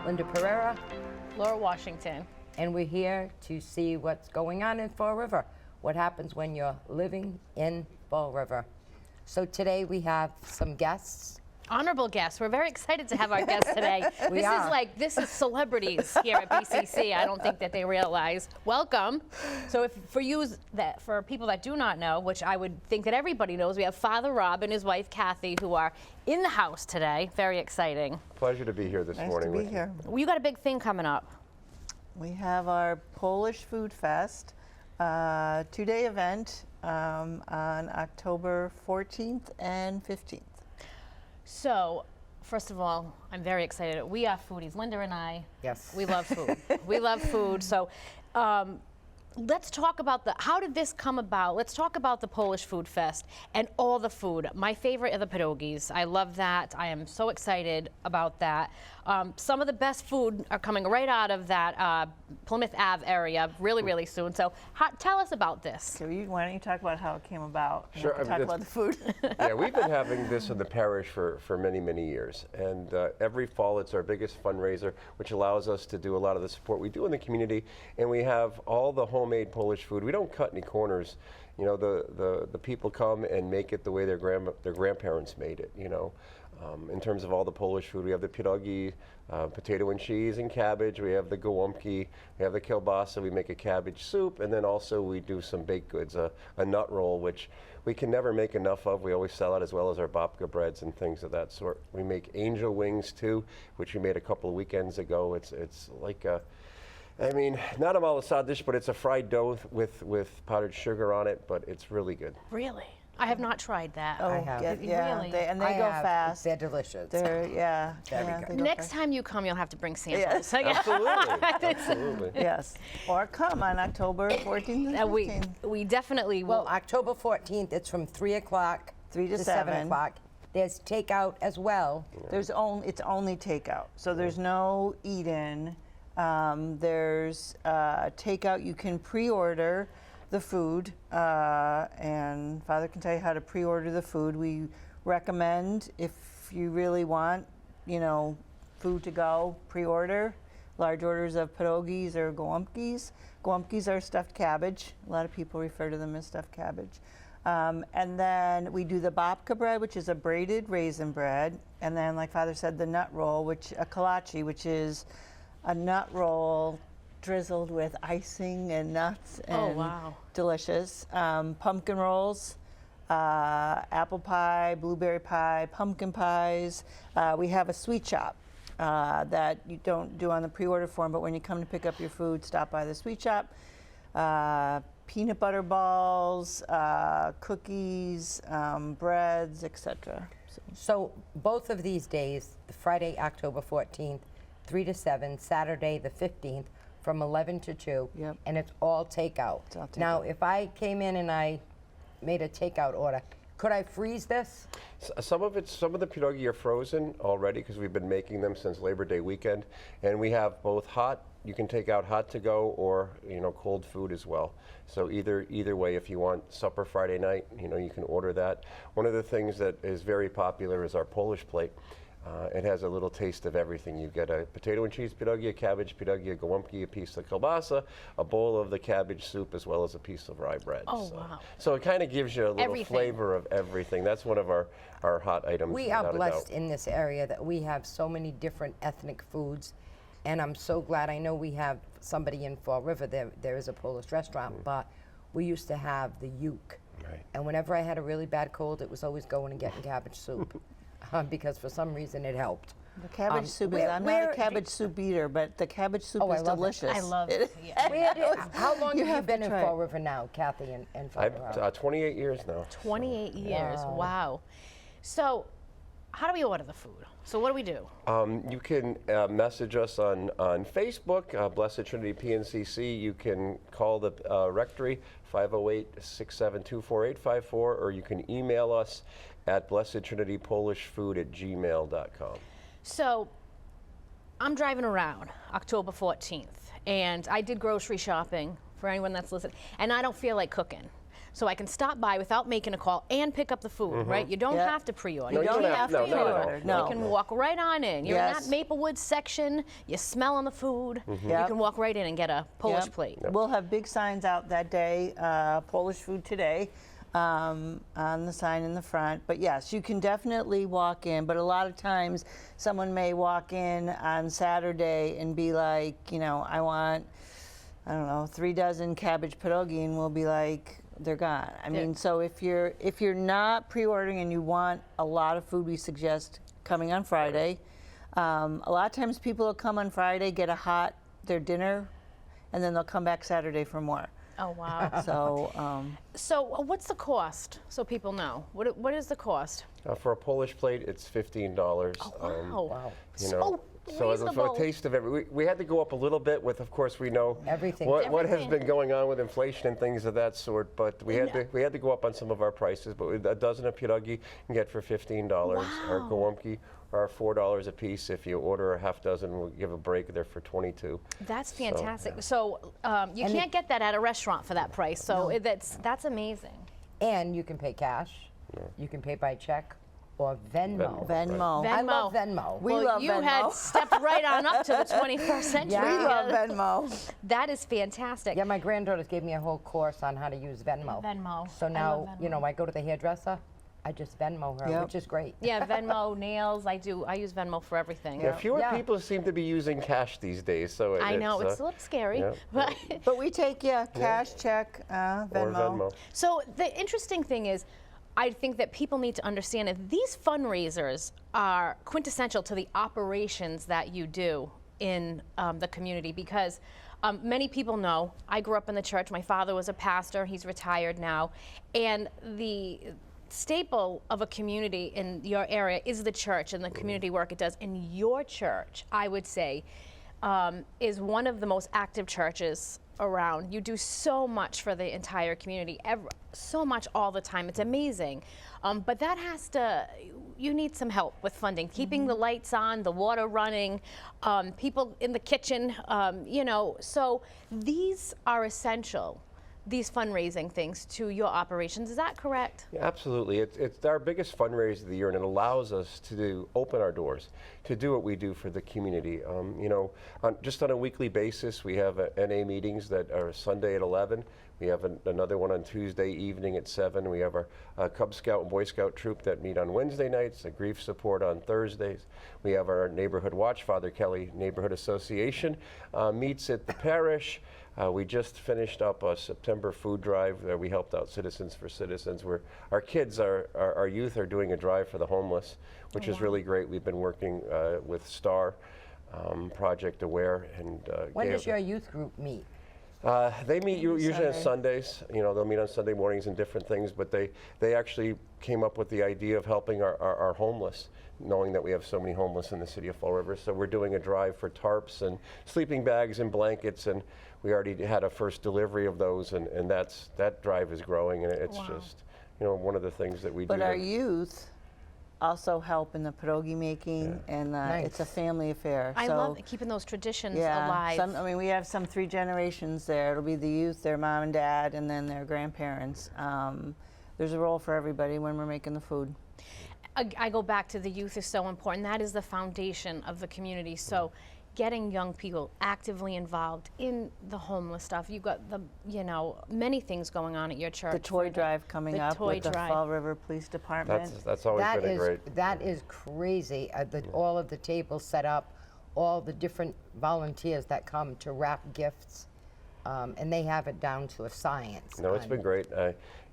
Linda Pereira, Laura Washington. and we're here to see what's going on in Fall River, what happens when you're living in Fall River. So today we have some guests. Honorable guests. We're very excited to have our guests today. This is celebrities here at BCC. I don't think that they realize. Welcome. So for people that do not know, which I would think that everybody knows, we have Father Rob and his wife Kathy, who are in the house today. Very exciting. Pleasure to be here this morning. Nice to be here. Well, you got a big thing coming up. We have our Polish Food Fest, two-day event on October 14th and 15th. So, first of all, I'm very excited. We are foodies. Linda and I, Yes. we love food. We love food. So, let's talk about how did this come about? Let's talk about the Polish Food Fest and all the food. My favorite are the pierogies. I love that. I am so excited about that. Some of the best food are coming right out of that Plymouth Ave area really soon. So tell us about this. So why don't you talk about how it came about? And Sure. we'll talk about the food. Yeah, we've been having this in the parish for many years. And every fall it's our biggest fundraiser, which allows us to do a lot of the support we do in the community. And we have all the homemade Polish food. We don't cut any corners. You know, the people come and make it the way their grandparents made it, you know. In terms of all the Polish food, we have the pierogi, potato and cheese and cabbage. We have the gołąbki, we have the kielbasa. We make a cabbage soup, and then also we do some baked goods, a nut roll, which we can never make enough of. We always sell it, as well as our babka breads and things of that sort. We make angel wings too, which we made a couple of weekends ago. It's like I mean, not a malasad dish, but it's a fried dough with powdered sugar on it, but it's really good. Really? I have not tried that. Oh, I have. Really? They go have. fast. They're delicious. They're, Very they good. go Next fast. time you come, you'll have to bring samples. Yes. Absolutely, absolutely. Yes. Or come on October 14th and 15th. We definitely will. Well, October 14th, it's from 3 o'clock 3 to 7 7. o'clock. There's takeout as well. It's only takeout. So there's no eat-in. There's takeout. You can pre-order the food, and Father can tell you how to pre-order the food. We recommend, if you really want, you know, food to go, pre-order large orders of pierogies or gołąbkis. Gołąbkis are stuffed cabbage. A lot of people refer to them as stuffed cabbage. And then we do the babka bread, which is a braided raisin bread, and then, like Father said, the nut roll, a kolache, which is a nut roll drizzled with icing and nuts, and delicious. Pumpkin rolls, apple pie, blueberry pie, pumpkin pies. We have a sweet shop that you don't do on the pre-order form, but when you come to pick up your food, stop by the sweet shop. Peanut butter balls, cookies, breads, etc. So both of these days, the Friday, October 14th, 3 to 7, Saturday the 15th, from 11 to 2, Yep. and it's all takeout. Now, if I came in and I made a takeout order, could I freeze this? Some of the pierogi are frozen already because we've been making them since Labor Day weekend, and we have both hot. You can take out hot to go, or cold food as well. So either way, if you want supper Friday night, you can order that. One of the things that is very popular is our Polish plate. It has a little taste of everything. You get a potato and cheese pierogi, a cabbage pierogi, a gołąbki, a piece of kielbasa, a bowl of the cabbage soup, as well as a piece of rye bread. Oh, wow. So it kind of gives you a little flavor of everything. That's one of our hot items. We are blessed in this area that we have so many different ethnic foods, and I'm so glad. I know we have somebody in Fall River. There is a Polish restaurant, but we used to have the uke. Right. And whenever I had a really bad cold, it was always going and getting cabbage soup. Because for some reason it helped. The cabbage soup I'm not a cabbage soup eater, but the cabbage soup is delicious. I love it. How long have you been in Fall River now, Kathy and Father Rob? I've 28 years now. 28 years, wow. So how do we order the food? So what do we do? You can message us on Facebook, Blessed Trinity PNCC. You can call the rectory, 508-672-4854, or you can email us at blessedtrinitypolishfood@gmail.com. So I'm driving around October 14th, and I did grocery shopping for anyone that's listening, and I don't feel like cooking. so I can stop by without making a call and pick up the food, right? You don't Yep. have to pre-order. No, you don't have to no, not at all. pre-order. No. You can walk right on in. You're in Yes. that Maplewood section, you're smelling the food, you Yep. can walk right in and get a Polish Yep. plate. We'll have big signs out that day, Polish food today, on the sign in the front. But yes, you can definitely walk in. But a lot of times, someone may walk in on Saturday and be like, I want, I don't know, 3 dozen cabbage pierogi, and we'll be like, they're gone. I mean, so if you're not pre-ordering and you want a lot of food, we suggest coming on Friday. A lot of times people will come on Friday, get their dinner, and then they'll come back Saturday for more. Oh, wow. So, What's the cost, so people know? What is the cost? For a Polish plate, it's $15. Oh, wow. So as a reasonable. taste of every, we had to go up a little bit with, of course, we know Everything. what has Everything. been going on with inflation and things of that sort. But we had to go up on some of our prices. But a dozen of pierogi you can get for $15. Our gołąbki are $4 a piece. If you order a half dozen, we'll give a break. They're for $22. That's fantastic. So you can't get that at a restaurant for that price. So that's amazing. And you can pay cash. You can pay by check or Venmo. Venmo. I love Venmo. We Well, love you Venmo. had stepped right on up to the 21st century. Yeah. We love Venmo. That is fantastic. Yeah, my granddaughters gave me a whole course on how to use Venmo. Venmo. So I now, love Venmo. I go to the hairdresser, I just Venmo her, Yep. which is great. Yeah, Venmo, nails. I use Venmo for everything. Yeah, fewer Yeah. people seem to be using cash these days. So I know it's a little scary, yeah. but But we take, cash, check, or Venmo. Venmo. so the interesting thing is, I think that people need to understand that these fundraisers are quintessential to the operations that you do in the community, because many people know I grew up in the church. My father was a pastor. He's retired now. And the staple of a community in your area is the church and the community work it does. And your church, I would say, is one of the most active churches around. You do so much for the entire community, so much all the time. It's amazing. But that you need some help with funding, keeping the lights on, the water running, people in the kitchen, So these are essential, these fundraising things, to your operations. Is that correct? Yeah, absolutely. It's our biggest fundraiser of the year, and it allows us to open our doors to do what we do for the community. Just on a weekly basis, we have NA meetings that are Sunday at 11. We have another one on Tuesday evening at 7. We have our Cub Scout and Boy Scout troop that meet on Wednesday nights, a grief support on Thursdays. We have our Neighborhood Watch, Father Kelly Neighborhood Association meets at the parish. We just finished up a September food drive that we helped out Citizens for Citizens, where our kids, our youth are doing a drive for the homeless, which is really great. We've been working with STAR, Project Aware, and When does your youth group meet? they meet usually on Sundays. They'll meet on Sunday mornings and different things, but they actually came up with the idea of helping our homeless, knowing that we have so many homeless in the city of Fall River. So we're doing a drive for tarps and sleeping bags and blankets, and we already had a first delivery of those, and that drive is growing, and it's just one of the things that we do. But our youth also help in the pierogi making, and it's a family affair. I so, love keeping those traditions yeah, alive. we have some 3 generations there. It'll be the youth, their mom and dad, and then their grandparents. There's a role for everybody when we're making the food. I go back to the youth is so important. That is the foundation of the community. So getting young people actively involved in the homeless stuff. You've got many things going on at your church. The toy drive coming up with the Fall River Police Department. That's always been great. That is crazy. All of the tables set up, all the different volunteers that come to wrap gifts, and they have it down to a science. No, it's been great.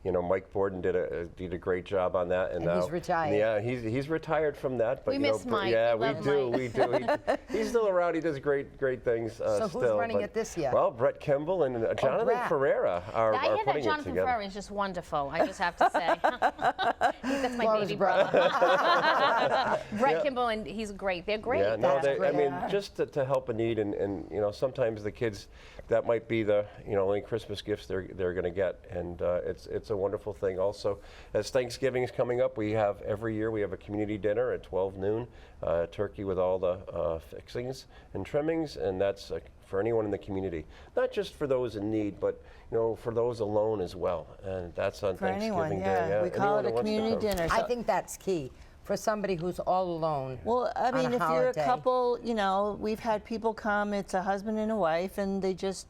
Mike Borden did a great job on that, and now he's retired. Yeah, he's retired from that. But We miss Mike. Yeah, We we love do. Mike. We do. He's still around. He does great things. So still, who's running but- it this year? Well, Brett Kimball and Jonathan Brett. Ferreira are I hear that putting it Jonathan together. Ferrer is just wonderful. I just have to say. That's my Laura's baby brother. brother. Brett Kimball, and he's great. They're great. Yeah, no, That's I mean, great. just to help a need, and sometimes the kids, that might be the only Christmas gifts they're going to get, and it's a wonderful thing. Also, as Thanksgiving is coming up, every year we have a community dinner at 12 noon, turkey with all the fixings and trimmings, and that's for anyone in the community, not just for those in need, but for those alone as well. And that's on For Thanksgiving anyone, Day. yeah. We call anyone it a who wants to community come. dinner. I think that's key for somebody who's all alone. Well, I on mean, a if you're a holiday. couple, we've had people come, it's a husband and a wife, and they just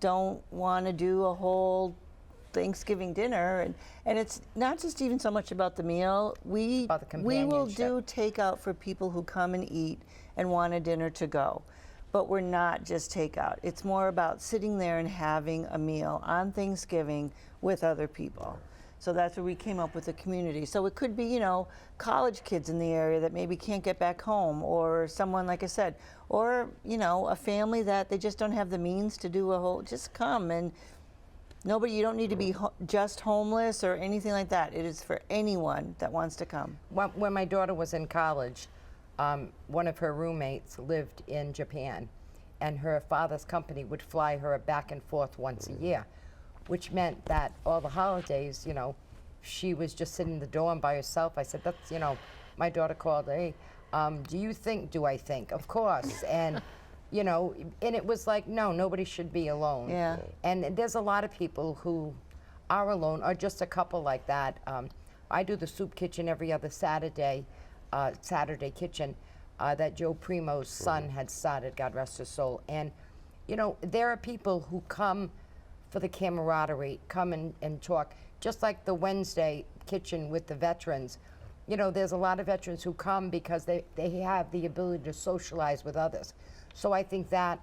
don't want to do a whole Thanksgiving dinner. And it's not just even so much about the meal. About the We will companionship. do takeout for people who come and eat and want a dinner to go. But we're not just takeout. It's more about sitting there and having a meal on Thanksgiving with other people. So that's where we came up with the community. So it could be, college kids in the area that maybe can't get back home, or someone, like I said, or, a family that they just don't have the means to do just come. And you don't need to be just homeless or anything like that. It is for anyone that wants to come. When my daughter was in college, one of her roommates lived in Japan, and her father's company would fly her back and forth once a year, which meant that all the holidays, she was just sitting in the dorm by herself. I said, that's, my daughter called, hey, do I think? Of course. And, and it was like, no, nobody should be alone. Yeah. And there's a lot of people who are alone, or just a couple like that. I do the soup kitchen every other Saturday kitchen that Joe Primo's son had started, God rest his soul. And, there are people who come for the camaraderie, come and talk, just like the Wednesday kitchen with the veterans. There's a lot of veterans who come because they have the ability to socialize with others. So I think that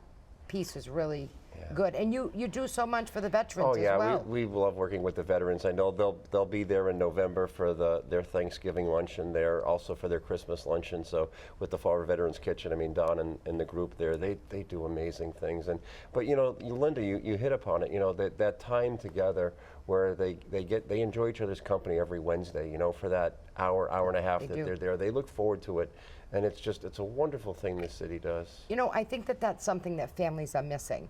piece is really good. And you do so much for the veterans as well. We love working with the veterans. I know they'll be there in November for their Thanksgiving luncheon there, also for their Christmas luncheon. So with the Fall River Veterans Kitchen, I mean, Don and the group there, they do amazing things. But Linda, you hit upon it. That time together where they enjoy each other's company every Wednesday. For that hour and a half they're there, they look forward to it. And it's a wonderful thing the city does. I think that's something that families are missing.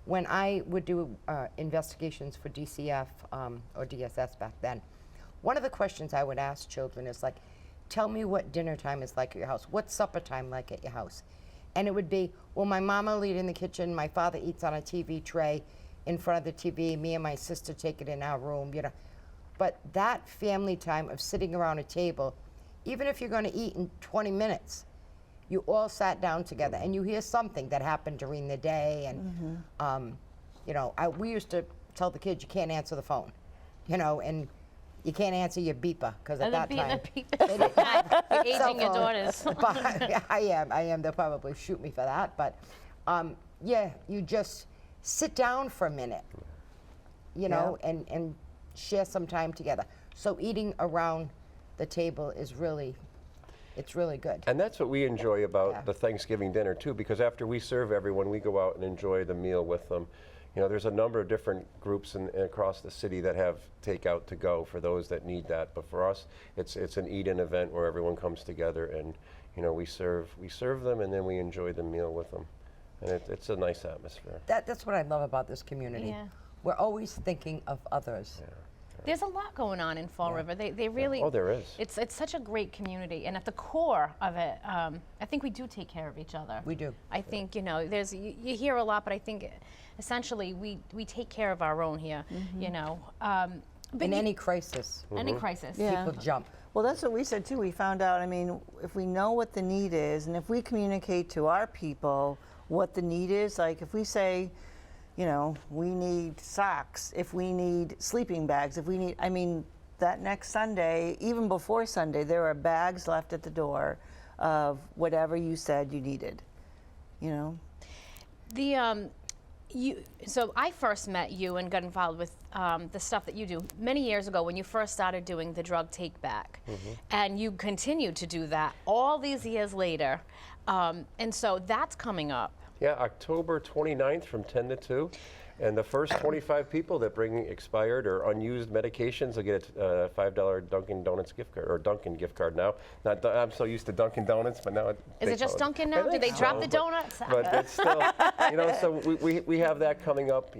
When I would do investigations for DCF or DSS back then, one of the questions I would ask children is like, tell me what dinner time is like at your house. What's supper time like at your house? And it would be, well, my mama will eat in the kitchen, my father eats on a TV tray in front of the TV, me and my sister take it in our room, But that family time of sitting around a table, even if you're going to eat in 20 minutes, you all sat down together and you hear something that happened during the day. And, we used to tell the kids, you can't answer the phone, and you can't answer your beeper, because at that time, You're aging your phone. daughters. But I am. They'll probably shoot me for that. But, you just sit down for a minute, and share some time together. So eating around the table is really good. And that's what we enjoy about the Thanksgiving dinner too, because after we serve everyone, we go out and enjoy the meal with them. There's a number of different groups across the city that have takeout to go for those that need that. But for us, it's an eat-in event where everyone comes together and we serve them and then we enjoy the meal with them. And it's a nice atmosphere. That's what I love about this community. Yeah. We're always thinking of others. There's a lot going on in Fall River. They really. Oh, there is. It's such a great community, and at the core of it, I think we do take care of each other. We do. I think there's you hear a lot, but I think essentially we take care of our own here. But In any crisis, any crisis. Yeah. people jump. Well, that's what we said too. We found out, if we know what the need is, and if we communicate to our people what the need is, like if we say, we need socks, if we need sleeping bags, if we need, that next Sunday, even before Sunday, there are bags left at the door of whatever you said you needed, So I first met you and got involved with the stuff that you do many years ago when you first started doing the drug take back. And you continue to do that all these years later. And so that's coming up. Yeah, October 29th from 10 to 2. And the first 25 people that bring expired or unused medications will get a $5 Dunkin' Donuts gift card, or Dunkin' gift card now. Not, I'm so used to Dunkin' Donuts, but now Is it just Dunkin' now? Do they drop the donuts? But it's still, so we have that coming up.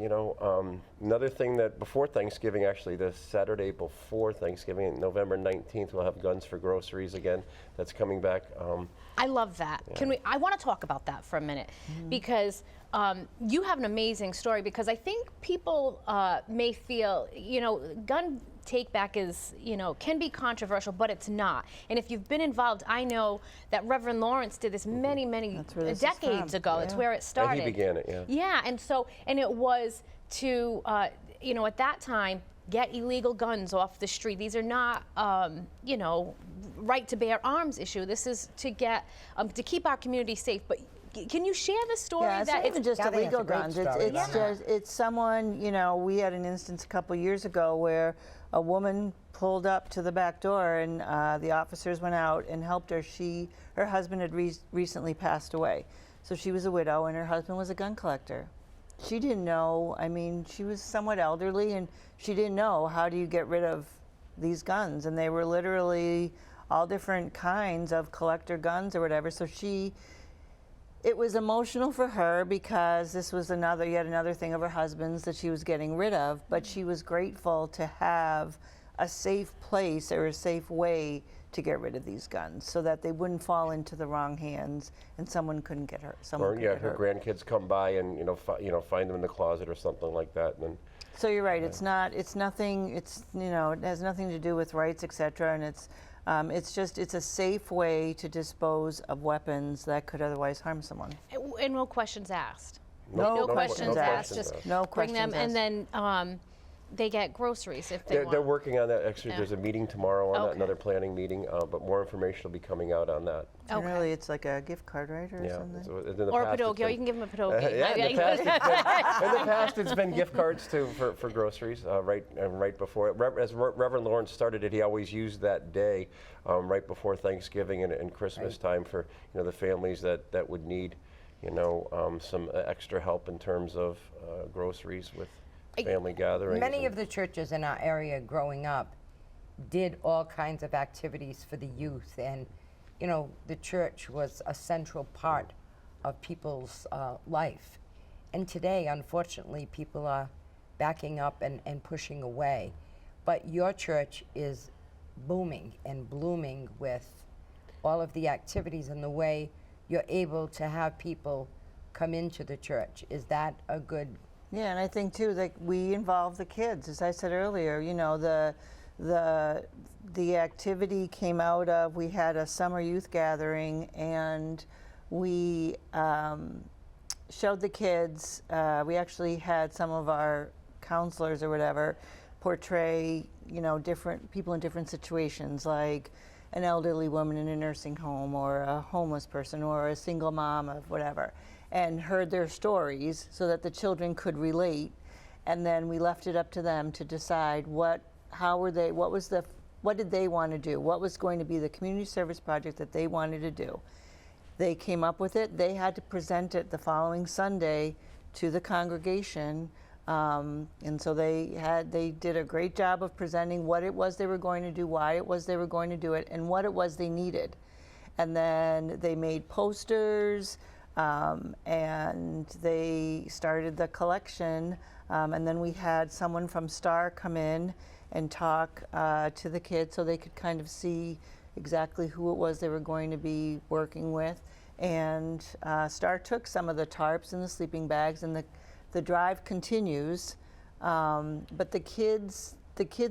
Another thing that before Thanksgiving, actually, the Saturday before Thanksgiving, November 19th, we'll have Guns for Groceries again. That's coming back. I love that. Yeah. I want to talk about that for a minute, because you have an amazing story, because I think people may feel, gun take back is, can be controversial, but it's not. And if you've been involved, I know that Reverend Lawrence did this many decades ago. Yeah. It's where it started. And he began it, yeah. Yeah, and it was to, at that time, get illegal guns off the street. These are not, right to bear arms issue. This is to get, to keep our community safe. But can you share the story? Yeah, it's not even just Kathy has illegal a great guns. story It's about that. just, it's someone, we had an instance a couple years ago where a woman pulled up to the back door, and the officers went out and helped her. Her husband had recently passed away. So she was a widow, and her husband was a gun collector. She didn't know, she was somewhat elderly, and she didn't know, how do you get rid of these guns? And they were literally all different kinds of collector guns or whatever. So it was emotional for her, because this was yet another thing of her husband's that she was getting rid of, but she was grateful to have a safe place or a safe way to get rid of these guns, so that they wouldn't fall into the wrong hands and someone couldn't get hurt. Her grandkids come by and find them in the closet or something like that. And So you're right. It's nothing. It has nothing to do with rights, etc. And it's a safe way to dispose of weapons that could otherwise harm someone. And no questions asked. No questions asked. questions Just asked. No bring them, questions and then they get groceries if they want. They're working on that. Actually, Yeah. there's a meeting tomorrow on that, Okay. another planning meeting, but more information will be coming out on that. Okay. Generally, it's like a gift card, right, or Yeah. something. So in the Or a past, it's Pinocchio. been- You can give them a Pinocchio. Yeah, in the past it's been gift cards too for groceries. Right before as Reverend Lawrence started it, he always used that day right before Thanksgiving and Christmas time for the families that would need some extra help in terms of groceries with family gatherings. Many of the churches in our area growing up did all kinds of activities for the youth, and the church was a central part of people's life. And today, unfortunately, people are backing up and pushing away. But your church is booming and blooming with all of the activities and the way you're able to have people come into the church. Is that a good? Yeah, and I think too that we involve the kids. As I said earlier, the activity came out of, we had a summer youth gathering, and we showed the kids. We actually had some of our counselors or whatever portray different people in different situations, like an elderly woman in a nursing home, or a homeless person, or a single mom of whatever, and heard their stories so that the children could relate. And then we left it up to them to decide what did they want to do? What was going to be the community service project that they wanted to do? They came up with it. They had to present it the following Sunday to the congregation. And so they did a great job of presenting what it was they were going to do, why it was they were going to do it, and what it was they needed. And then they made posters, and they started the collection. And then we had someone from STAR come in and talk to the kids so they could kind of see exactly who it was they were going to be working with. And STAR took some of the tarps and the sleeping bags, and the drive continues, but the kids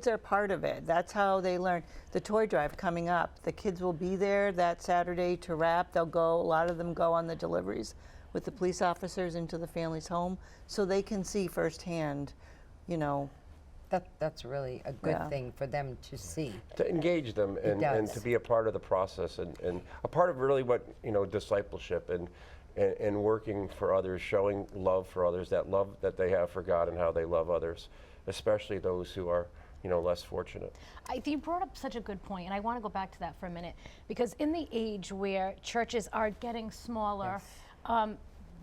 are part of it. That's how they learn. The toy drive coming up, the kids will be there that Saturday to wrap. A lot of them go on the deliveries with the police officers into the family's home, so they can see firsthand, That's really a good Yeah. thing for them to see. To engage them and does. to be a part of the process and a part of really what discipleship and working for others, showing love for others, that love that they have for God and how they love others, especially those who are less fortunate. You brought up such a good point, and I want to go back to that for a minute, because in the age where churches are getting smaller,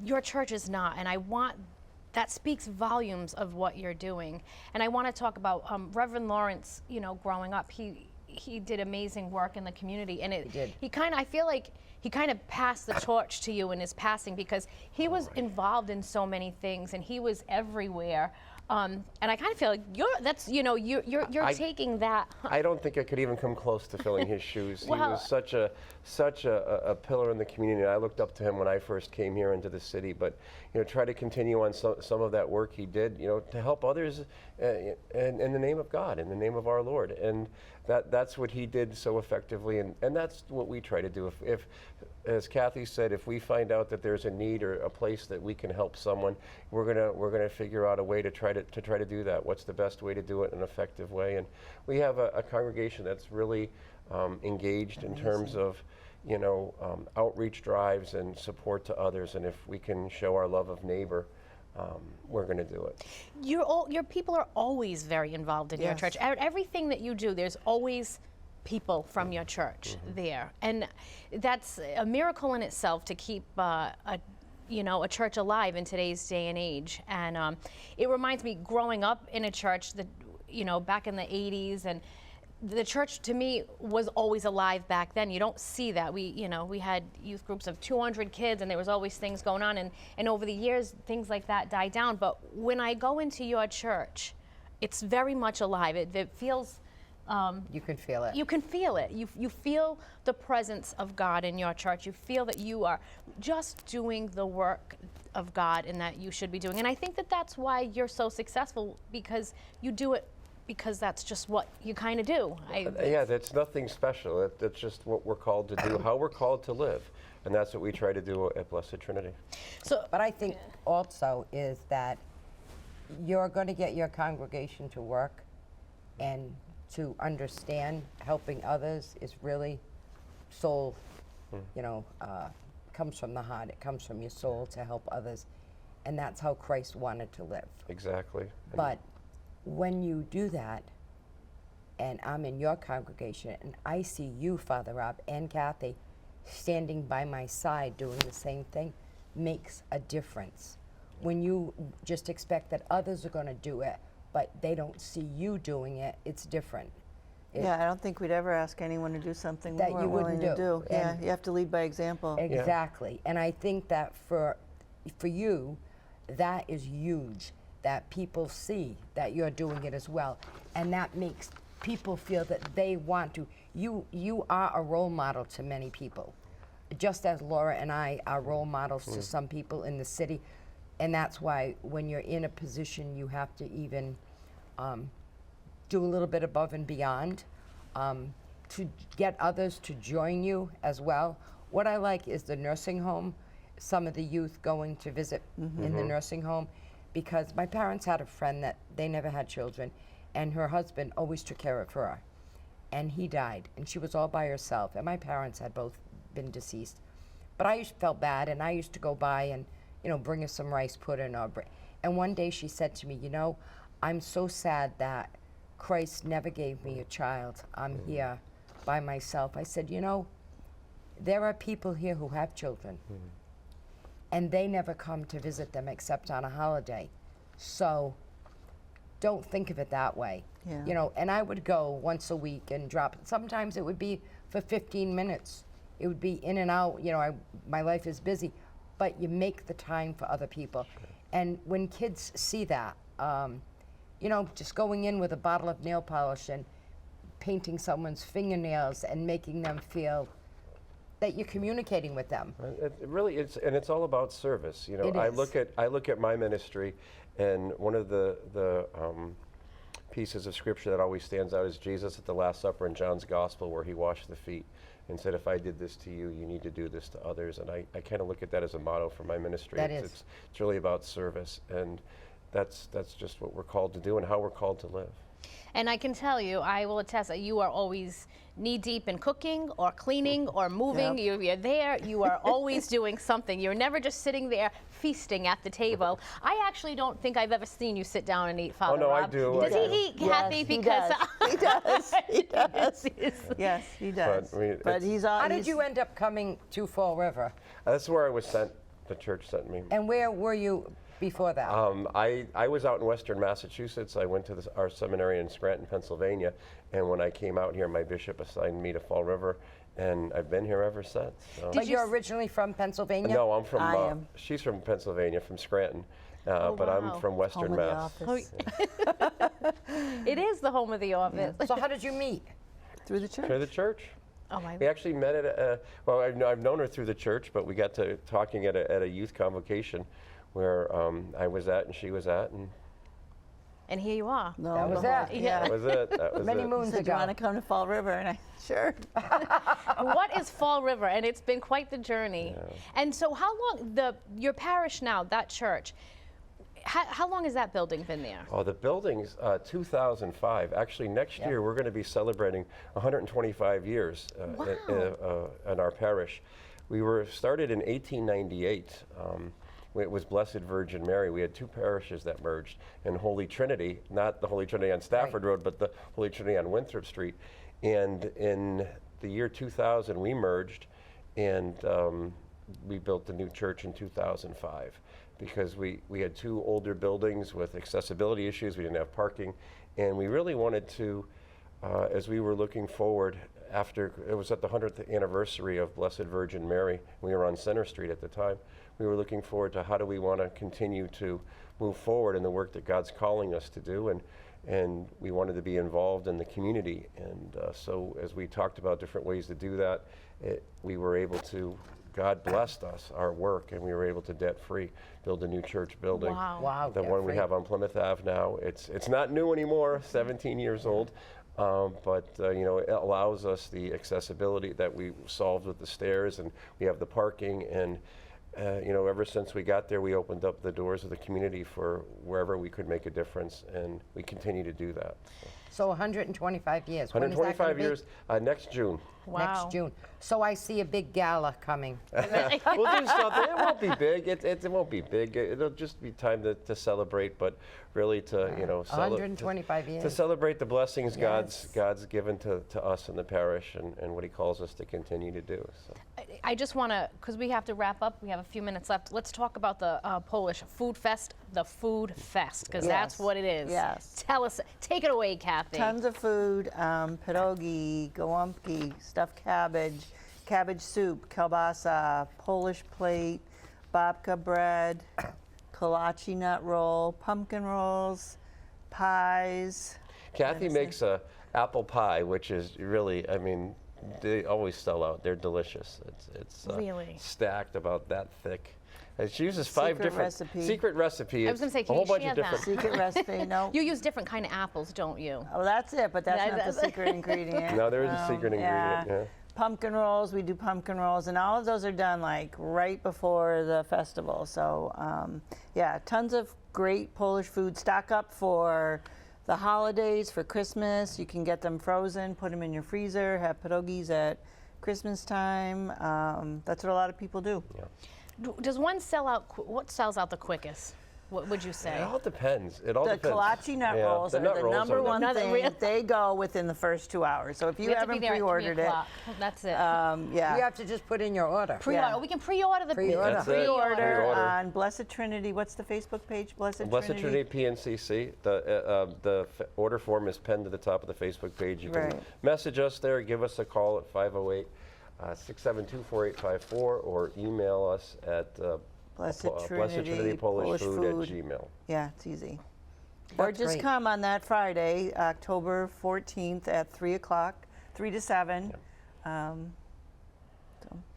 your church is not, and I want that speaks volumes of what you're doing. And I want to talk about Reverend Lawrence. You know, growing up, he did amazing work in the community, and I feel like he kind of passed the torch to you in his passing, because he was involved in so many things and he was everywhere. And I kind of feel like you're taking that. I don't think I could even come close to filling his shoes. He was such a pillar in the community. I looked up to him when I first came here into the city, but try to continue on some of that work he did, to help others in the name of God, in the name of our Lord. And that's what he did so effectively, and that's what we try to do. If as Kathy said, if we find out that there's a need or a place that we can help someone, we're gonna figure out a way to try to do that. What's the best way to do it in an effective way? And we have a congregation that's really engaged in terms of outreach drives and support to others. And if we can show our love of neighbor, we're going to do it. Your people are always very involved in your church. Everything that you do, there's always people from your church there, and that's a miracle in itself to keep a church alive in today's day and age. And it reminds me, growing up in a church that back in the 80s, and the church to me was always alive back then. You don't see that. We had youth groups of 200 kids, and there was always things going on, and over the years things like that died down. But when I go into your church, it's very much alive. It feels you can feel it. You can feel it. You feel the presence of God in your church. You feel that you are just doing the work of God and that you should be doing. And I think that that's why you're so successful, because you do it because that's just what you kind of do. Yeah, that's nothing special. That's just what we're called to do, how we're called to live. And that's what we try to do at Blessed Trinity. But I think also is that you're going to get your congregation to work and to understand helping others is really soul, comes from the heart. It comes from your soul to help others. And that's how Christ wanted to live. Exactly. But when you do that, and I'm in your congregation, and I see you, Father Rob, and Kathy, standing by my side doing the same thing, makes a difference. When you just expect that others are going to do it, but they don't see you doing it, it's different. I don't think we'd ever ask anyone to do something that we weren't you wouldn't willing to do. Yeah, And you have to lead by example. Exactly. And I think that for you, that is huge, that people see that you're doing it as well. And that makes people feel that they want to. You are a role model to many people, just as Laura and I are role models to some people in the city. And that's why when you're in a position, you have to even do a little bit above and beyond to get others to join you as well. What I like is the nursing home, some of the youth going to visit in the nursing home, because my parents had a friend that they never had children, and her husband always took care of her. And he died, and she was all by herself, and my parents had both been deceased. But I felt bad, and I used to go by and bring her some rice pudding. And one day she said to me, I'm so sad that Christ never gave me a child. I'm here by myself. I said, there are people here who have children, and they never come to visit them except on a holiday. So don't think of it that way. Yeah. And I would go once a week and drop. Sometimes it would be for 15 minutes. It would be in and out. My life is busy, but you make the time for other people. Sure. And when kids see that, just going in with a bottle of nail polish and painting someone's fingernails and making them feel that you're communicating with them. It really is, and it's all about service. I look at my ministry, and one of the pieces of scripture that always stands out is Jesus at the Last Supper in John's Gospel, where he washed the feet and said, if I did this to you, you need to do this to others. And I kind of look at that as a motto for my ministry. It's really about service, and that's just what we're called to do and how we're called to live. And I can tell you, I will attest that you are always knee-deep in cooking or cleaning or moving. Yep. You're there. You are always doing something. You're never just sitting there feasting at the table. I actually don't think I've ever seen you sit down and eat, Father Rob. I do. Does he eat, Kathy? Yes, because he does. He does. Yes, Yes, he does. But he's How did you end up coming to Fall River? That's where I was sent. The church sent me. And where were you before that? I was out in Western Massachusetts. I went to our seminary in Scranton, Pennsylvania, and when I came out here, my bishop assigned me to Fall River, and I've been here ever since. So. But you're originally from Pennsylvania? No, I'm from. I am. She's from Pennsylvania, from Scranton, but wow. I'm from Western Home of the Mass. office. It is the home of the office. So how did you meet? Through the church. To the church. Oh my. We actually met at well, I've known her through the church, but we got to talking at a youth convocation where I was at and she was at, And here you are. No, That was behold. it. that was it. That was Many it. moons Said, do you ago. want to come to Fall River? And I, sure. What is Fall River? And it's been quite the journey. And so how long, your parish now, that church, how long has that building been there? Oh, the building's 2005. Actually, next year we're going to be celebrating 125 years in our parish. We were started in 1898. It was Blessed Virgin Mary. We had two parishes that merged, and Holy Trinity, not the Holy Trinity on Stafford Road, but the Holy Trinity on Winthrop Street. And in the year 2000, we merged, and we built the new church in 2005 because we had two older buildings with accessibility issues. We didn't have parking, and we really wanted to, as we were looking forward, after it was at the 100th anniversary of Blessed Virgin Mary, we were on Center Street at the time. We were looking forward to how do we want to continue to move forward in the work that God's calling us to do, and we wanted to be involved in the community. And so as we talked about different ways to do that, we were able to, God blessed us, our work, and we were able to debt-free build a new church building. Wow. Wow. The one we debt-free. have on Plymouth Ave now. It's not new anymore, 17 years old. But you know, it allows us the accessibility that we solved with the stairs, and we have the parking, and you know, ever since we got there, we opened up the doors of the community for wherever we could make a difference, and we continue to do that. So 125 years. When is that gonna 125 be? years, next June. Wow. Next June. So I see a big gala coming. We'll do something. It won't be big. It won't be big. It'll just be time to celebrate, but really to, you know, 125 years. to celebrate the blessings Yes. God's given to us in the parish, and what He calls us to continue to do. So. I just want to, because we have to wrap up, we have a few minutes left. Let's talk about the Polish Food Fest, the Food Fest, because that's Yes. what it is. Yes. Tell us, take it away, Kathy. Tons of food, pierogi, gołąbki, stuffed cabbage, cabbage soup, kielbasa, Polish plate, babka bread, kolache nut roll, pumpkin rolls, pies. Kathy makes a apple pie, which is really, I mean, they always sell out. They're delicious. It's Really? stacked about that thick. And she uses five Secret different recipe. secret recipe. I was gonna say, a can whole you bunch share of different. that? Secret recipe, no. You use different kind of apples, don't you? Oh, that's it, but that's not the That's- secret ingredient. No, there is a secret ingredient. Yeah. Pumpkin rolls, we do pumpkin rolls, and all of those are done like right before the festival. So, yeah, tons of great Polish food. Stock up for the holidays, for Christmas. You can get them frozen, put them in your freezer, have pierogies at Christmas time. That's what a lot of people do. Does one sell out, what sells out the quickest? What would you say? It all depends. It all The depends. kolache nut Yeah, rolls are nut the rolls number are one Another thing. real- They go within the first 2 hours. So if you We have to be haven't there at 3 pre-ordered it, o'clock. That's it. yeah. You have to just put in your order. Pre-order. yeah. We can pre-order the Pre-order. That's it. Pre-order Pre-order. on Blessed Trinity. What's the Facebook page? Blessed Trinity PNCC. The order form is pinned to the top of the Facebook page. You can Right. message us there. Give us a call at 508-672-4854 or email us at Blessed Blessed Trinity Trinity Polish Polish Food Food. at Gmail. Yeah, it's easy. Or That's just great. come on that Friday, October 14th at 3 o'clock, 3 to 7. So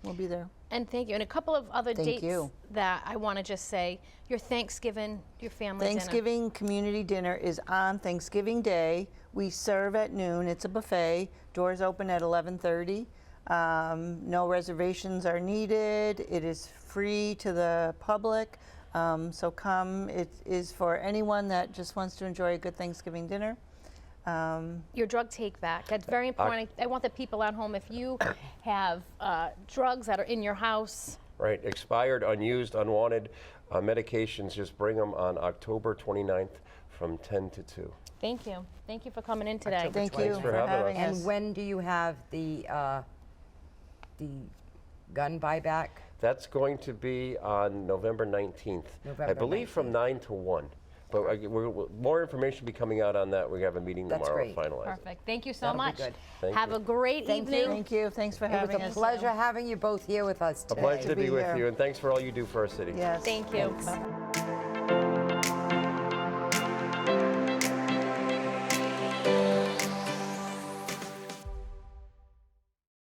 we'll be there. And thank you. And a couple of other Thank dates you. that I want to just say. Your Thanksgiving, your family dinner. Thanksgiving community dinner is on Thanksgiving Day. We serve at noon. It's a buffet. Doors open at 11:30. No reservations are needed. It is free to the public. So come. It is for anyone that just wants to enjoy a good Thanksgiving dinner. Your drug take back. That's very important. I want the people at home, if you have drugs that are in your house, Right, expired, unused, unwanted medications, just bring them on October 29th from 10 to 2. thank you. Thank you for coming in today. October Thank you for for having having us. us. And when do you have the gun buyback? That's going to be on November 19th. I November believe from 9 to 1. But more information will be coming out on that. We have a meeting That's tomorrow great. to finalize it. Perfect. Thank you so That'll be much. good. Thank Have you. a great evening. Thank you. Thanks for It was having a us. pleasure having you both here with us A today. pleasure to be be with here. you, and thanks for all you do for our city. Yes. Thank you. thanks.